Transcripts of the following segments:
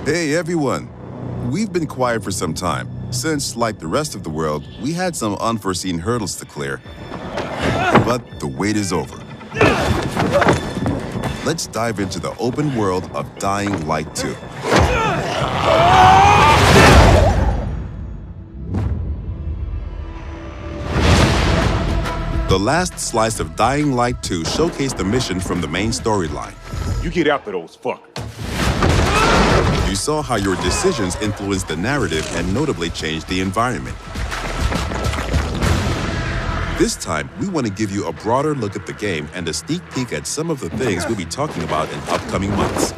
Hey everyone! We've been quiet for some time, since, like the rest of the world, we had some unforeseen hurdles to clear. But the wait is over. Let's dive into the open world of Dying Light 2. The last slice of Dying Light 2 showcased the mission from the main storyline. You get after those fuckers. You saw how your decisions influenced the narrative and notably changed the environment. This time, we want to give you a broader look at the game and a sneak peek at some of the things we'll be talking about in upcoming months.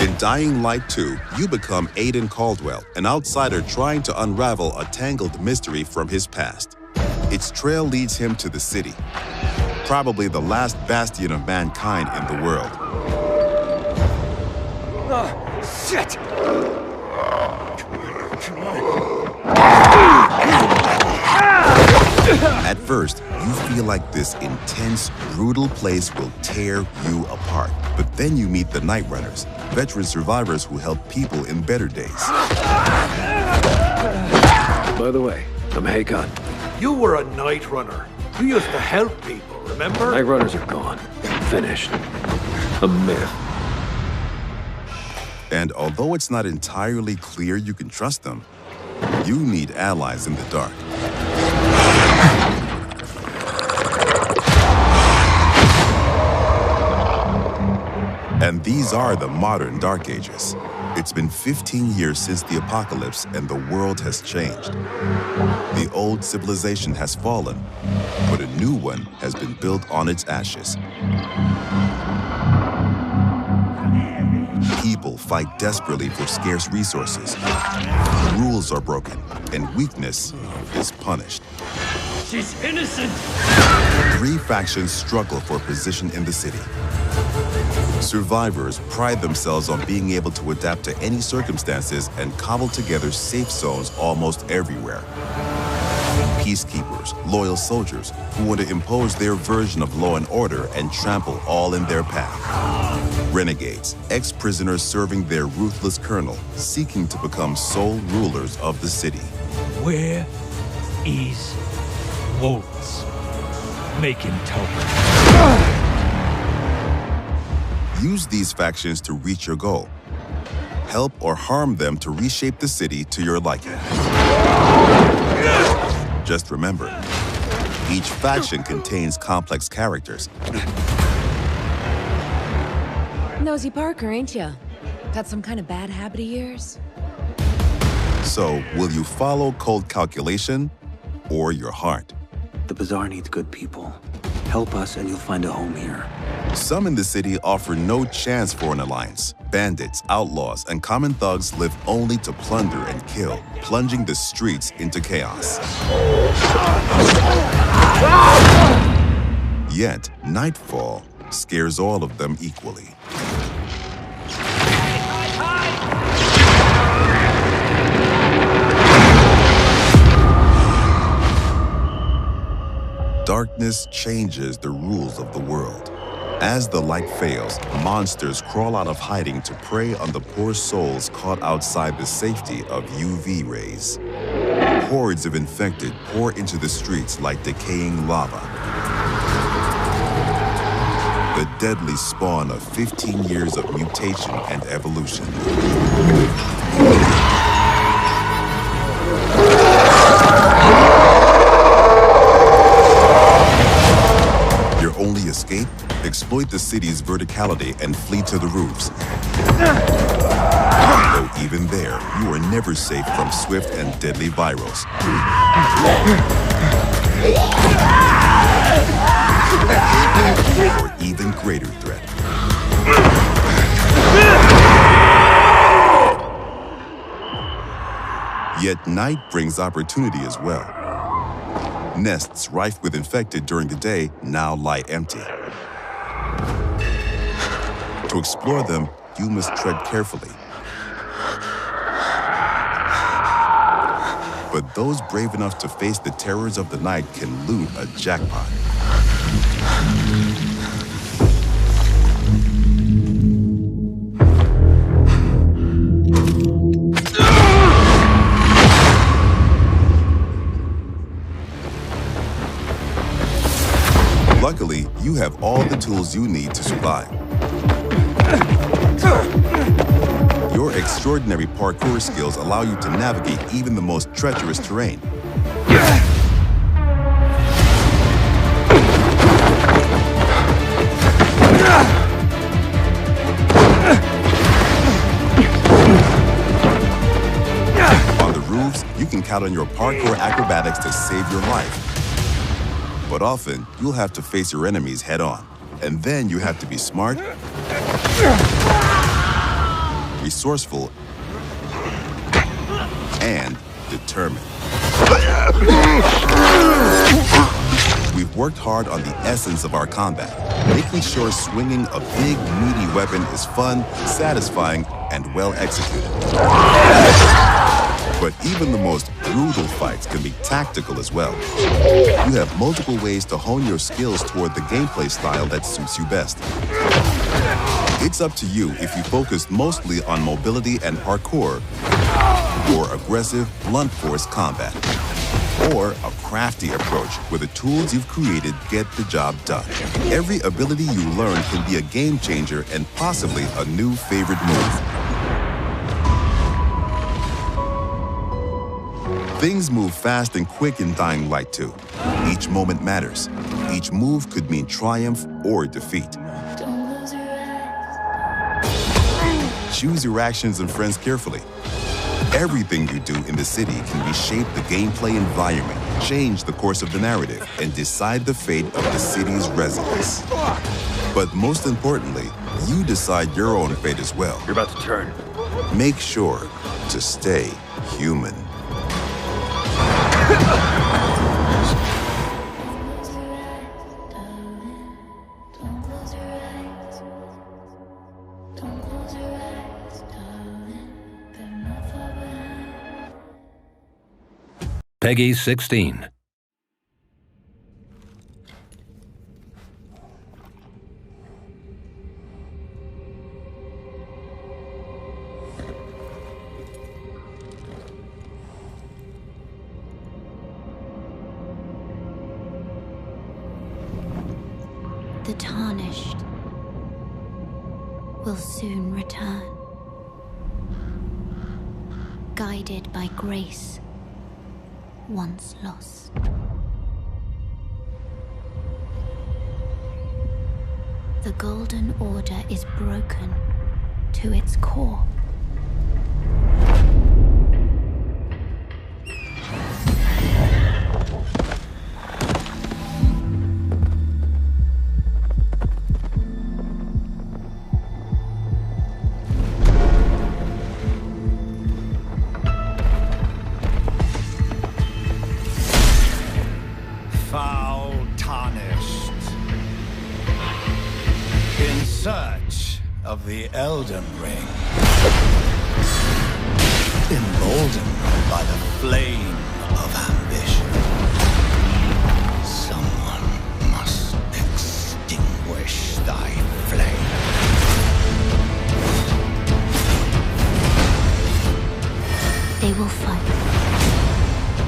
In Dying Light 2, you become Aiden Caldwell, an outsider trying to unravel a tangled mystery from his past. Its trail leads him to the city, probably the last bastion of mankind in the world. Shit! At first, you feel like this intense, brutal place will tear you apart. But then you meet the Night Runners, veteran survivors who help people in better days. By the way, I'm Hakon. You were a night runner. You used to help people, remember? Night runners are gone. Finished. A myth. And although it's not entirely clear you can trust them, you need allies in the dark. And these are the modern Dark Ages. It's been 15 years since the apocalypse and the world has changed. The old civilization has fallen, but a new one has been built on its ashes. People fight desperately for scarce resources. Rules are broken, and weakness is punished. She's innocent! 3 factions struggle for position in the city. Survivors pride themselves on being able to adapt to any circumstances and cobble together safe zones almost everywhere. Peacekeepers, loyal soldiers who want to impose their version of law and order and trample all in their path. Renegades, ex-prisoners serving their ruthless colonel, seeking to become sole rulers of the city. Where is Wolves? Make him tell me. Use these factions to reach your goal. Help or harm them to reshape the city to your liking. Just remember, each faction contains complex characters. Nosy Parker, ain't ya? Got some kind of bad habit of yours? So, will you follow cold calculation or your heart? The Bazaar needs good people. Help us and you'll find a home here. Some in the city offer no chance for an alliance. Bandits, outlaws, and common thugs live only to plunder and kill, plunging the streets into chaos. Yet, nightfall scares all of them equally. Darkness changes the rules of the world. As the light fails, monsters crawl out of hiding to prey on the poor souls caught outside the safety of UV rays. Hordes of infected pour into the streets like decaying lava. The deadly spawn of 15 years of mutation and evolution. Your only escape? Exploit the city's verticality and flee to the roofs. Though even there, you are never safe from swift and deadly virals. Or even greater threat. Yet night brings opportunity as well. Nests rife with infected during the day now lie empty. To explore them, you must tread carefully. But those brave enough to face the terrors of the night can loot a jackpot. Luckily, you have all the tools you need to survive. Your extraordinary parkour skills allow you to navigate even the most treacherous terrain. On the roofs, you can count on your parkour acrobatics to save your life. But often, you'll have to face your enemies head-on. And then you have to be smart, resourceful, and determined. We've worked hard on the essence of our combat, making sure swinging a big, meaty weapon is fun, satisfying, and well executed. But even the most brutal fights can be tactical as well. You have multiple ways to hone your skills toward the gameplay style that suits you best. It's up to you if you focus mostly on mobility and parkour, or aggressive, blunt force combat, or a crafty approach where the tools you've created get the job done. Every ability you learn can be a game changer and possibly a new favorite move. Things move fast and quick in Dying Light 2. Each moment matters. Each move could mean triumph or defeat. Choose your actions and friends carefully. Everything you do in the city can reshape the gameplay environment, change the course of the narrative, and decide the fate of the city's residents. But most importantly, you decide your own fate as well. You're about to turn. Make sure to stay human. Peggy 16. The tarnished will soon return, guided by grace once lost. The Golden Order is broken to its core. Foul tarnished, in search of the Elden Ring, emboldened by the flame of ambition. Someone must extinguish thy flame. They will fight,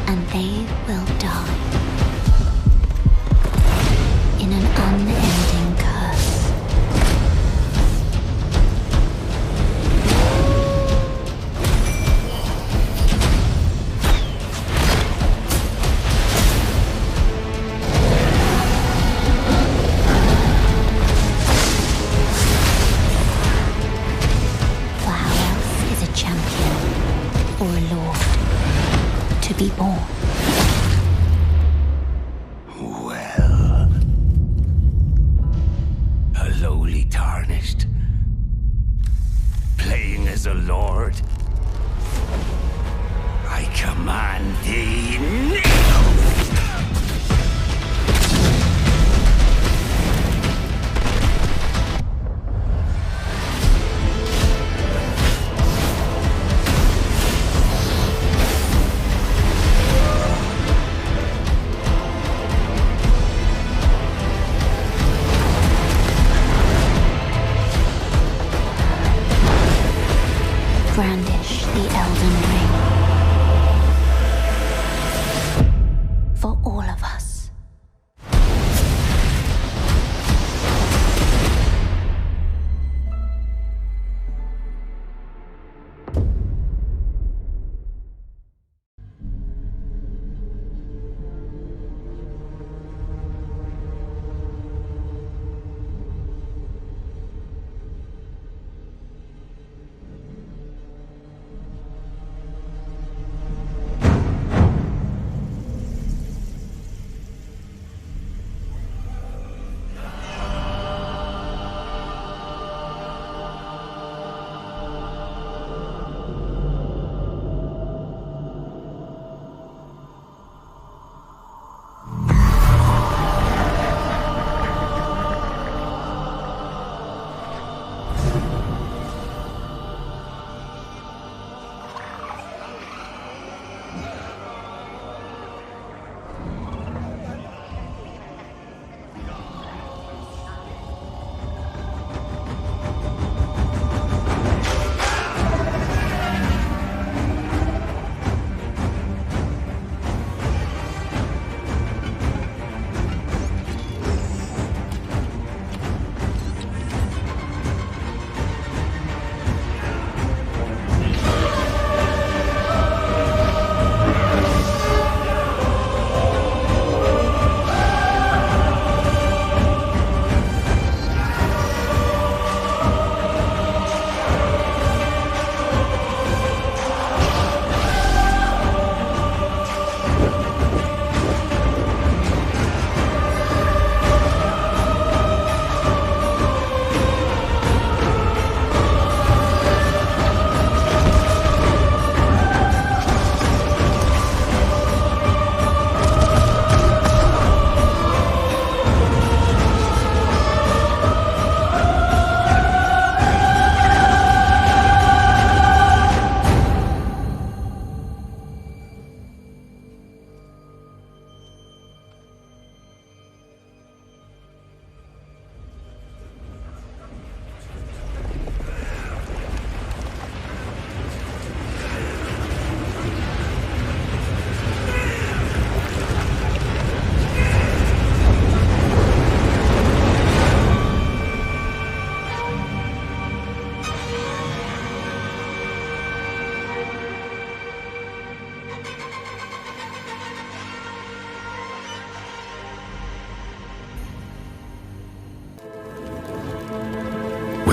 and they will die. In an unending curse. For how else is a champion or a lord to be born? Lowly tarnished, playing as a lord. I command thee now! Brandish the Elden Ring.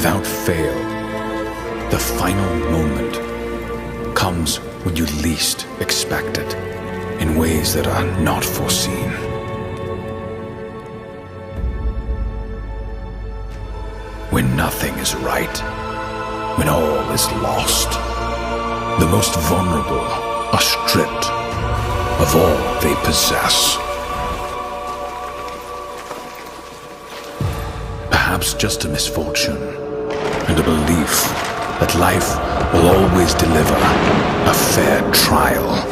Without fail, the final moment comes when you least expect it, in ways that are not foreseen. When nothing is right, when all is lost, the most vulnerable are stripped of all they possess. Perhaps just a misfortune and a belief that life will always deliver a fair trial.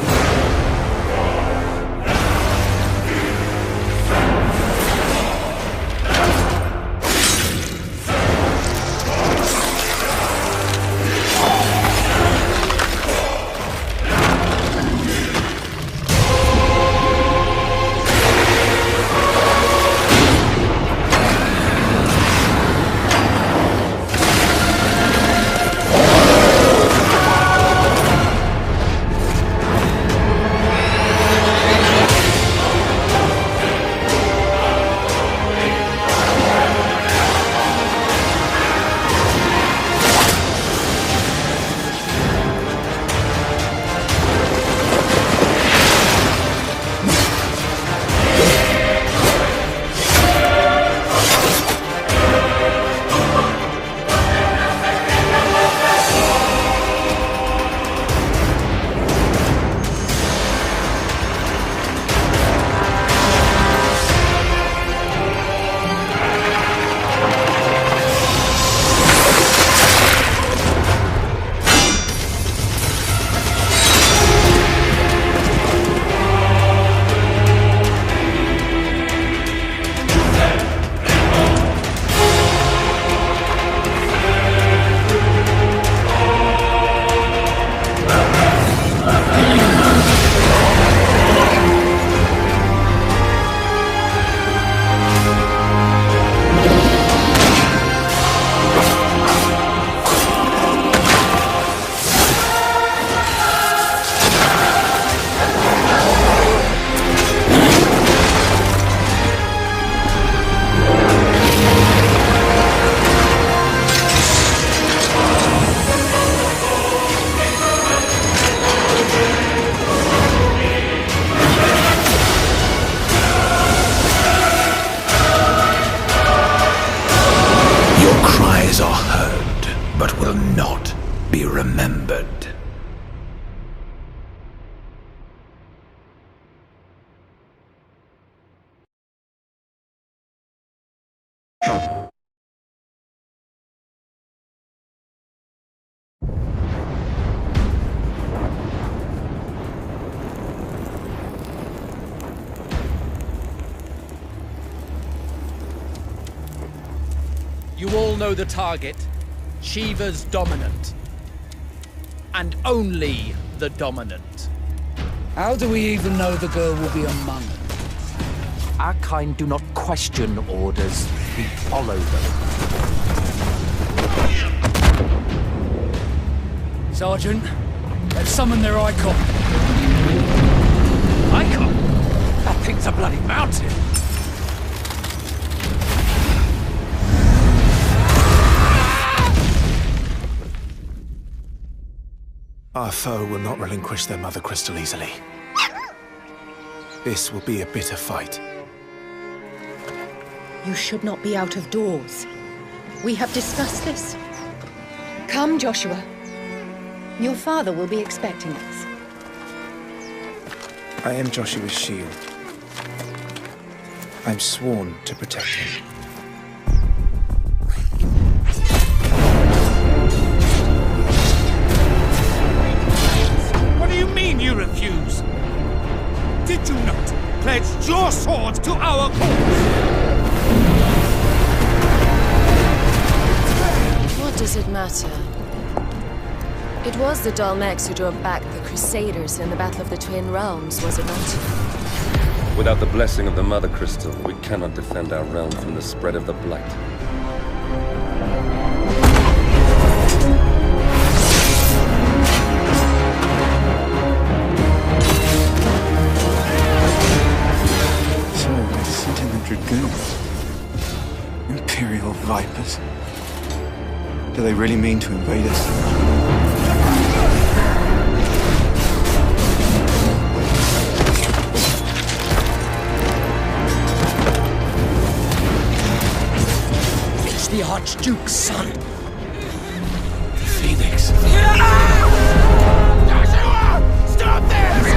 You all know the target. Shiva's dominant. And only the dominant. How do we even know the girl will be among us? Our kind do not question orders, we follow them. Sergeant, let's summon their icon. Icon? That thing's a bloody mountain. Our foe will not relinquish their mother crystal easily. This will be a bitter fight. You should not be out of doors. We have discussed this. Come, Joshua. Your father will be expecting us. I am Joshua's shield. I'm sworn to protect him. What do you mean you refuse? Did you not pledge your sword to our cause? What does it matter? It was the Dalmex who drove back the Crusaders in the Battle of the Twin Realms, was it not? Without the blessing of the Mother Crystal, we cannot defend our realm from the spread of the Blight. So, I sent in the Dragoons. Imperial vipers. Do they really mean to invade us? It's the Archduke's son. The Phoenix. Joshua! Stop this!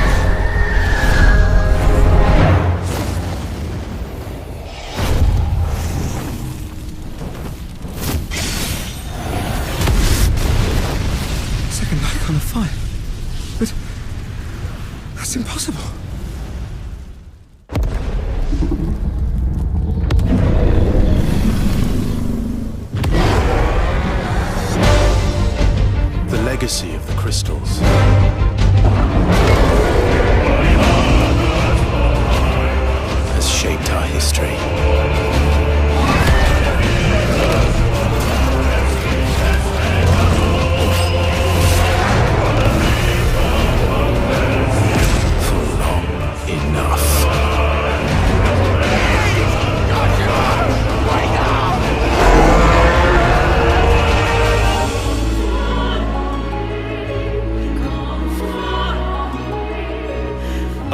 Second icon of fire. But that's impossible. The legacy of the crystals. Has shaped our history.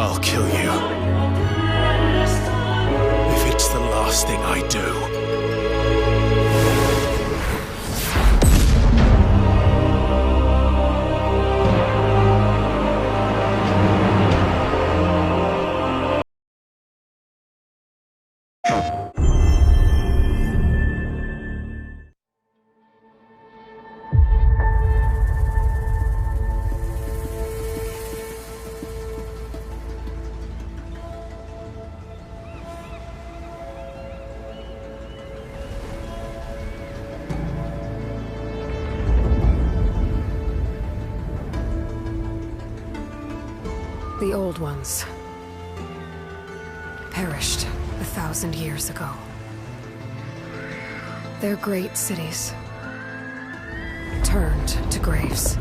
I'll kill you. If it's the last thing I do. The old ones perished 1,000 years ago. Their great cities turned to graves.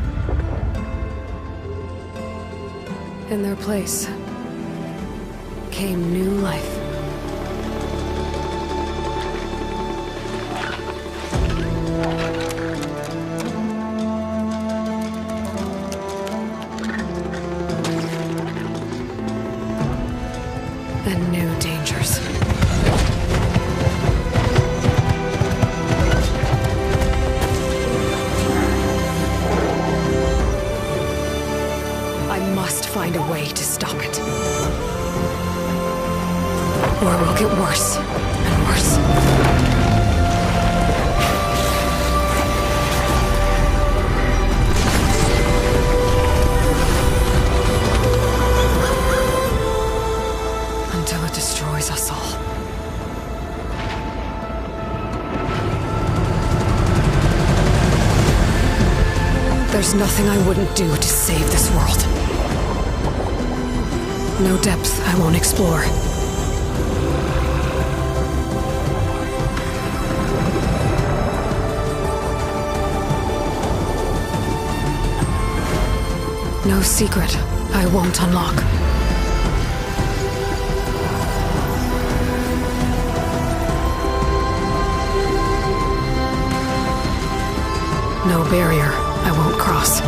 In their place came new life. And new dangers. I must find a way to stop it. Or it will get worse and worse. Until it destroys us all. There's nothing I wouldn't do to save this world. No depth I won't explore. No secret I won't unlock. No barrier I won't cross.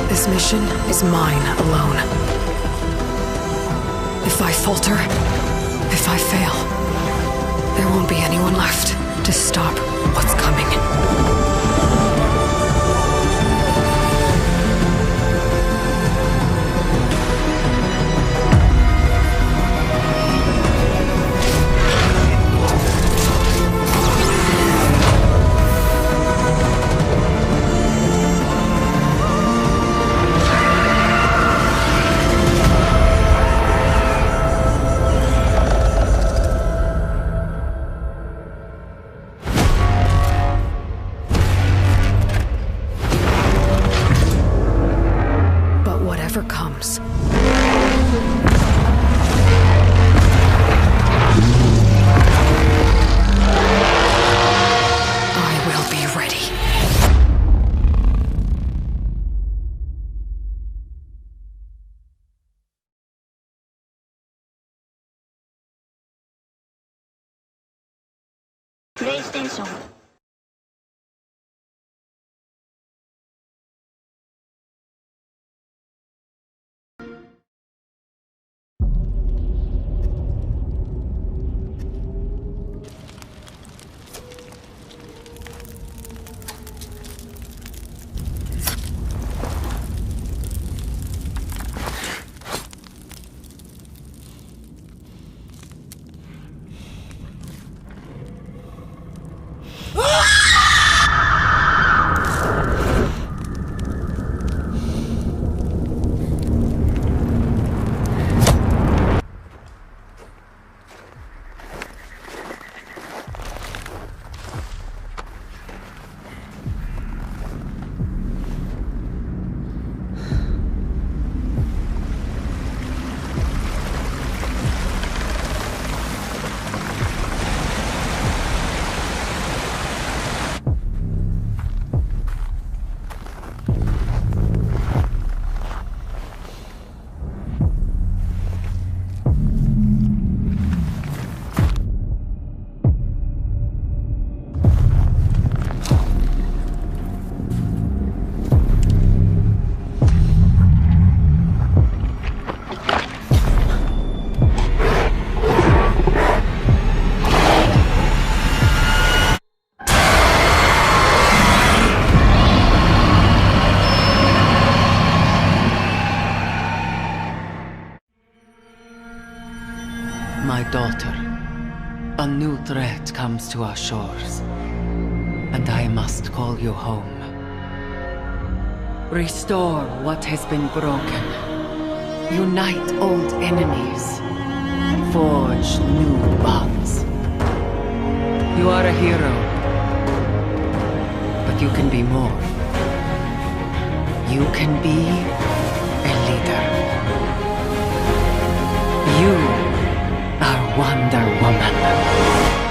This mission is mine alone. If I falter, if I fail, there won't be anyone left to stop what's coming. Comes. PlayStation. My daughter, a new threat comes to our shores, and I must call you home. Restore what has been broken. Unite old enemies. Forge new bonds. You are a hero, but you can be more. You can be a leader. You are Wonder Woman.